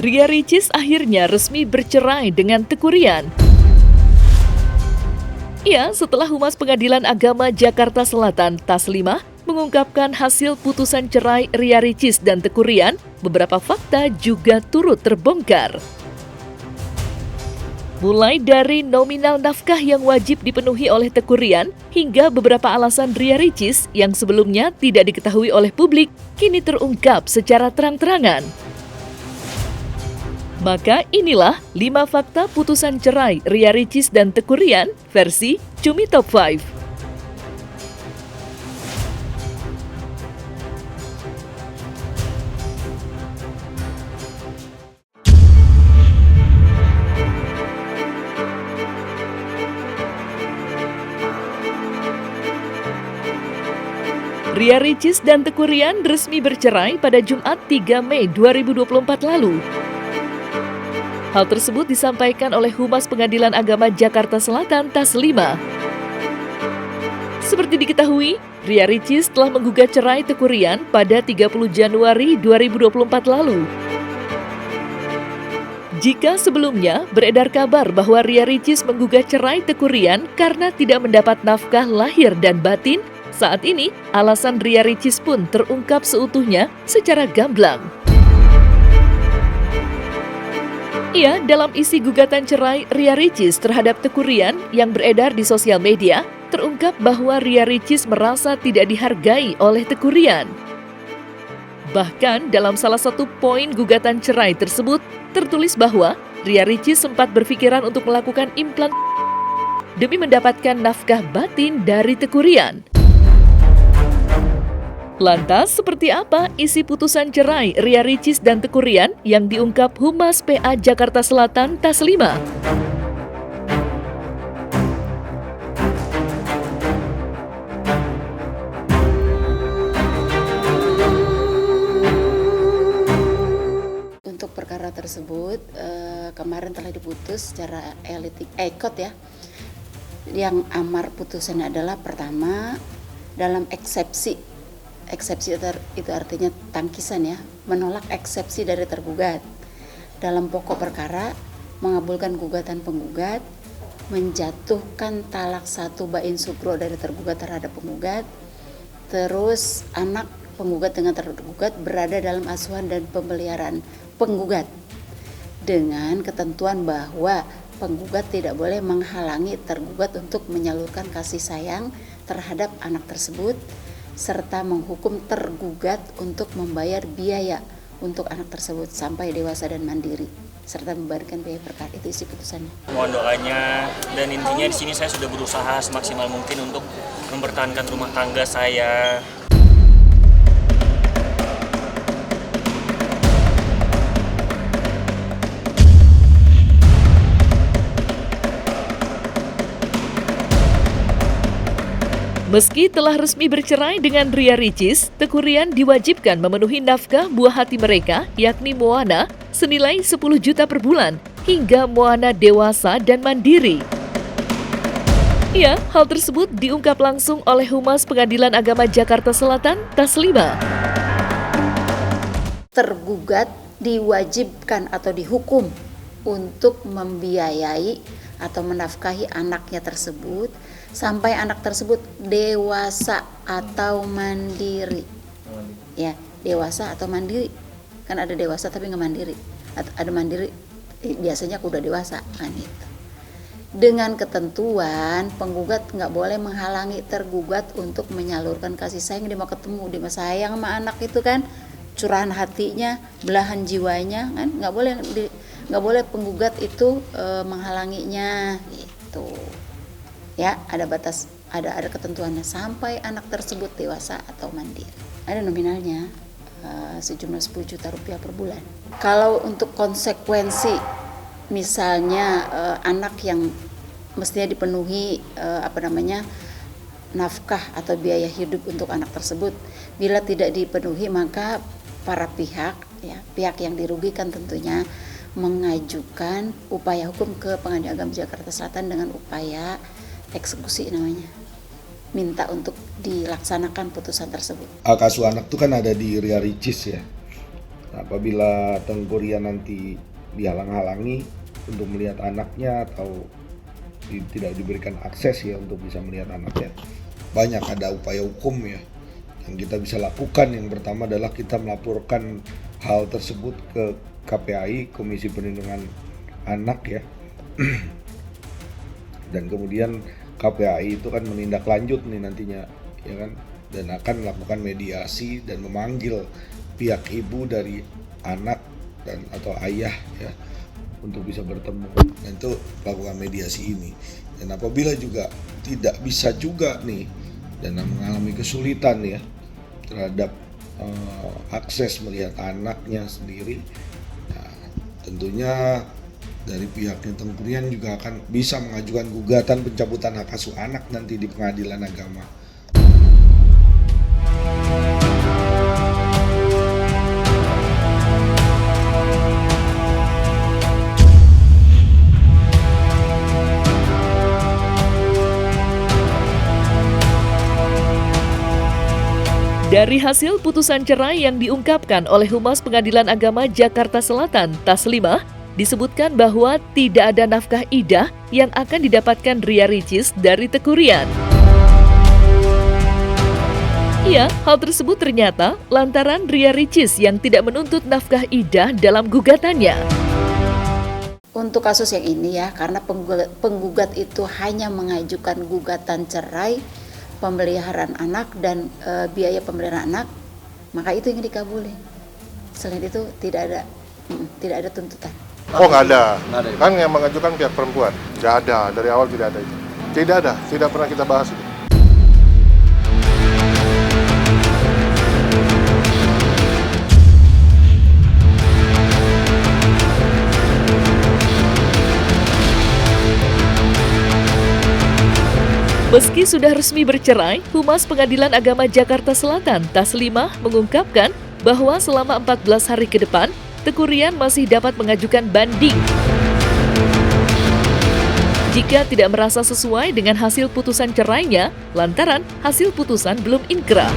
Ria Ricis akhirnya resmi bercerai dengan Teuku Ryan. Ya, setelah Humas Pengadilan Agama Jakarta Selatan Taslima mengungkapkan hasil putusan cerai Ria Ricis dan Teuku Ryan, beberapa fakta juga turut terbongkar. Mulai dari nominal nafkah yang wajib dipenuhi oleh Teuku Ryan hingga beberapa alasan Ria Ricis yang sebelumnya tidak diketahui oleh publik kini terungkap secara terang-terangan. Maka inilah 5 fakta putusan cerai Ria Ricis dan Teuku Ryan versi Cumi Top 5. Ria Ricis dan Teuku Ryan resmi bercerai pada Jumat 3 Mei 2024 lalu. Hal tersebut disampaikan oleh Humas Pengadilan Agama Jakarta Selatan Taslima. Seperti diketahui, Ria Ricis telah menggugat cerai Teuku Ryan pada 30 Januari 2024 lalu. Jika sebelumnya beredar kabar bahwa Ria Ricis menggugat cerai Teuku Ryan karena tidak mendapat nafkah lahir dan batin, saat ini, alasan Ria Ricis pun terungkap seutuhnya secara gamblang. Ia dalam isi gugatan cerai Ria Ricis terhadap Teuku Ryan yang beredar di sosial media, terungkap bahwa Ria Ricis merasa tidak dihargai oleh Teuku Ryan. Bahkan dalam salah satu poin gugatan cerai tersebut, tertulis bahwa Ria Ricis sempat berpikiran untuk melakukan implan demi mendapatkan nafkah batin dari Teuku Ryan. Lantas, seperti apa isi putusan cerai Ria Ricis dan Teuku Ryan yang diungkap Humas PA Jakarta Selatan Taslima? Untuk perkara tersebut, kemarin telah diputus secara ekot ya. Yang amar putusannya adalah pertama, dalam eksepsi itu artinya tangkisan ya, menolak eksepsi dari tergugat. Dalam pokok perkara, mengabulkan gugatan penggugat, menjatuhkan talak 1 bain sukro dari tergugat terhadap penggugat, terus anak penggugat dengan tergugat berada dalam asuhan dan pemeliharaan penggugat, dengan ketentuan bahwa penggugat tidak boleh menghalangi tergugat untuk menyalurkan kasih sayang terhadap anak tersebut, serta menghukum tergugat untuk membayar biaya untuk anak tersebut sampai dewasa dan mandiri, serta membayarkan biaya perkara. Itu isi putusannya. Mohon doanya, dan intinya di sini saya sudah berusaha semaksimal mungkin untuk mempertahankan rumah tangga saya. Meski telah resmi bercerai dengan Ria Ricis, Teuku Ryan diwajibkan memenuhi nafkah buah hati mereka, yakni Moana, senilai 10 juta per bulan, hingga Moana dewasa dan mandiri. Ya, hal tersebut diungkap langsung oleh Humas Pengadilan Agama Jakarta Selatan Taslima. Tergugat diwajibkan atau dihukum untuk membiayai atau menafkahi anaknya tersebut sampai anak tersebut dewasa atau mandiri. Ya, dewasa atau mandiri. Kan ada dewasa tapi nggak mandiri. Ada mandiri biasanya udah dewasa. Nah, gitu. Dengan ketentuan penggugat nggak boleh menghalangi tergugat untuk menyalurkan kasih sayang. Dia mau ketemu, dia mau sayang sama anak itu kan, curahan hatinya, belahan jiwanya kan, nggak boleh penggugat itu menghalanginya gitu. Ya, ada batas, ada ketentuannya sampai anak tersebut dewasa atau mandiri. Ada nominalnya sejumlah 10 juta rupiah per bulan. Kalau untuk konsekuensi, misalnya anak yang mestinya dipenuhi nafkah atau biaya hidup untuk anak tersebut, bila tidak dipenuhi maka para pihak yang dirugikan tentunya mengajukan upaya hukum ke Pengadilan Agama Jakarta Selatan dengan upaya eksekusi namanya, minta untuk dilaksanakan putusan tersebut. Hak asuh anak itu kan ada di Ria Ricis ya. Nah, apabila Tengku Rian nanti dihalang-halangi untuk melihat anaknya atau tidak diberikan akses ya untuk bisa melihat anaknya, banyak ada upaya hukum ya yang kita bisa lakukan. Yang pertama adalah kita melaporkan hal tersebut ke KPAI, Komisi Perlindungan Anak ya. Dan kemudian KPAI itu kan menindaklanjut nih nantinya ya kan, dan akan melakukan mediasi dan memanggil pihak ibu dari anak dan atau ayah ya untuk bisa bertemu, dan itu lakukan mediasi ini. Dan apabila juga tidak bisa juga nih dan mengalami kesulitan ya terhadap akses melihat anaknya sendiri, nah, tentunya dari pihaknya Tengku Rian juga akan bisa mengajukan gugatan pencabutan hak asuh anak nanti di Pengadilan Agama. Dari hasil putusan cerai yang diungkapkan oleh Humas Pengadilan Agama Jakarta Selatan, Taslimah, disebutkan bahwa tidak ada nafkah idah yang akan didapatkan Ria Ricis dari Tengku Rian. Ya, hal tersebut ternyata lantaran Ria Ricis yang tidak menuntut nafkah idah dalam gugatannya. Untuk kasus yang ini ya, karena penggugat itu hanya mengajukan gugatan cerai, pemeliharaan anak dan biaya pemeliharaan anak, maka itu yang dikabulin. Selain itu tidak ada tuntutan. Oh nggak ada. Kan yang mengajukan pihak perempuan. Nggak ada, dari awal tidak ada itu. Tidak ada, tidak pernah kita bahas itu. Meski sudah resmi bercerai, Humas Pengadilan Agama Jakarta Selatan, Taslimah, mengungkapkan bahwa selama 14 hari ke depan, Tengku Rian masih dapat mengajukan banding jika tidak merasa sesuai dengan hasil putusan cerainya, lantaran hasil putusan belum inkrah.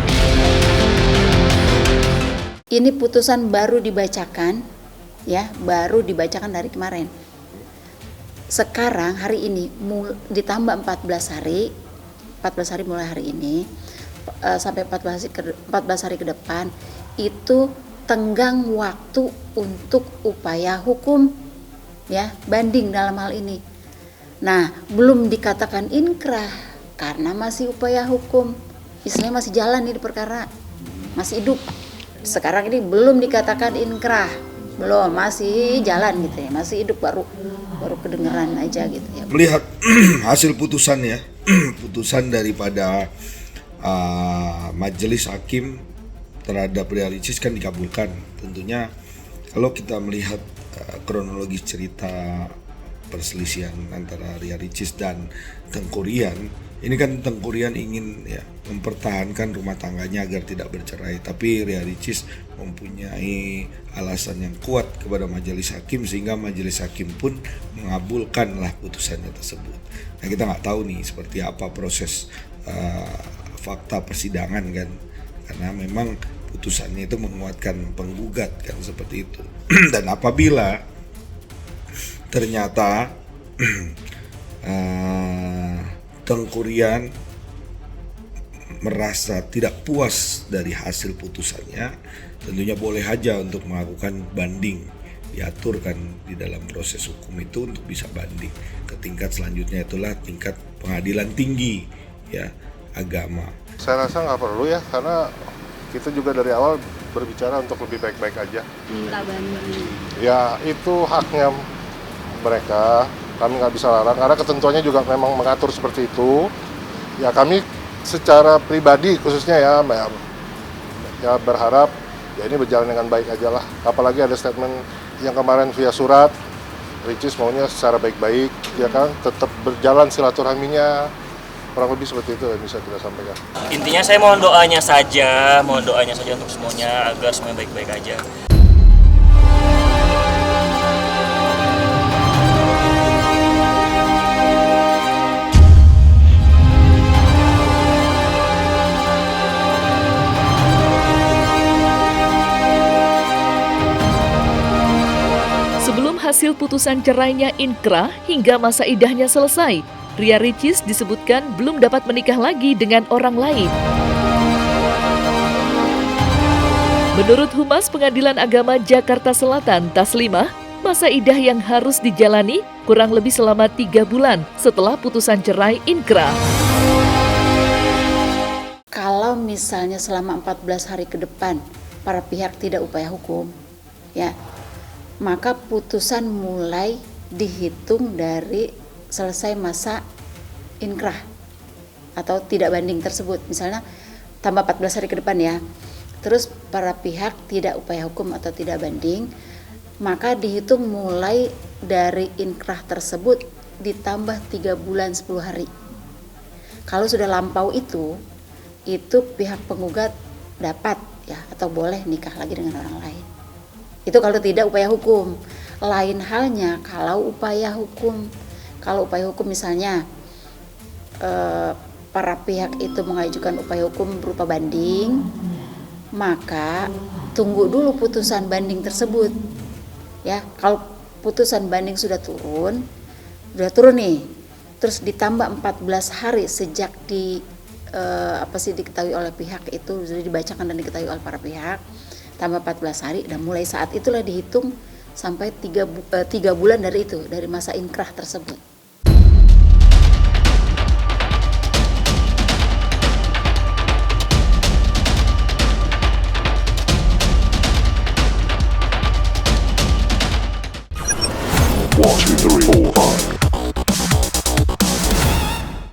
Ini putusan baru dibacakan, ya, baru dibacakan dari kemarin. Sekarang hari ini ditambah 14 hari mulai hari ini sampai 14 hari ke depan, itu tenggang waktu untuk upaya hukum ya, banding dalam hal ini. Nah, belum dikatakan inkrah karena masih upaya hukum. Istilahnya masih jalan nih di perkara, masih hidup. Sekarang ini belum dikatakan inkrah. Belum, masih jalan gitu ya, masih hidup, baru kedengeran aja gitu ya. Melihat hasil putusan ya, putusan daripada majelis hakim terhadap Ria Ricis kan dikabulkan. Tentunya kalau kita melihat kronologis cerita perselisihan antara Ria Ricis dan Tengku Rian, ini kan Tengku Rian ingin ya mempertahankan rumah tangganya agar tidak bercerai, tapi Ria Ricis mempunyai alasan yang kuat kepada majelis hakim sehingga majelis hakim pun mengabulkanlah putusannya tersebut. Nah, kita nggak tahu nih seperti apa proses fakta persidangan kan, karena memang putusannya itu menguatkan penggugat kan, seperti itu. Dan apabila ternyata Tengku Rian merasa tidak puas dari hasil putusannya, tentunya boleh aja untuk melakukan banding, diaturkan di dalam proses hukum itu untuk bisa banding ke tingkat selanjutnya, itulah tingkat pengadilan tinggi ya agama. Saya rasa nggak perlu ya, karena kita juga dari awal berbicara untuk lebih baik-baik aja. Minta banding. Ya itu haknya mereka, kami nggak bisa larang karena ketentuannya juga memang mengatur seperti itu. Ya kami secara pribadi khususnya ya berharap ya ini berjalan dengan baik aja lah. Apalagi ada statement yang kemarin via surat, Ricis maunya secara baik-baik, ya kan, tetap berjalan silaturahminya, kurang lebih seperti itu yang bisa kita sampaikan. Intinya saya mohon doanya saja untuk semuanya agar semuanya baik-baik aja. hasil putusan cerainya inkrah hingga masa idahnya selesai, Ria Ricis disebutkan belum dapat menikah lagi dengan orang lain. Menurut Humas Pengadilan Agama Jakarta Selatan, Taslimah, masa idah yang harus dijalani kurang lebih selama 3 bulan setelah putusan cerai inkrah. Kalau misalnya selama 14 hari ke depan para pihak tidak upaya hukum, ya, maka putusan mulai dihitung dari selesai masa inkrah atau tidak banding tersebut. Misalnya tambah 14 hari ke depan ya. Terus para pihak tidak upaya hukum atau tidak banding, maka dihitung mulai dari inkrah tersebut ditambah 3 bulan 10 hari. Kalau sudah lampau itu pihak penggugat dapat ya atau boleh nikah lagi dengan orang lain. Itu kalau tidak upaya hukum. Lain halnya kalau upaya hukum. Kalau upaya hukum misalnya para pihak itu mengajukan upaya hukum berupa banding, maka tunggu dulu putusan banding tersebut. Ya, kalau putusan banding sudah turun nih, terus ditambah 14 hari sejak diketahui oleh pihak itu, sudah dibacakan dan diketahui oleh para pihak, tambah 14 hari dan mulai saat itulah dihitung sampai 3 bulan dari masa inkrah tersebut.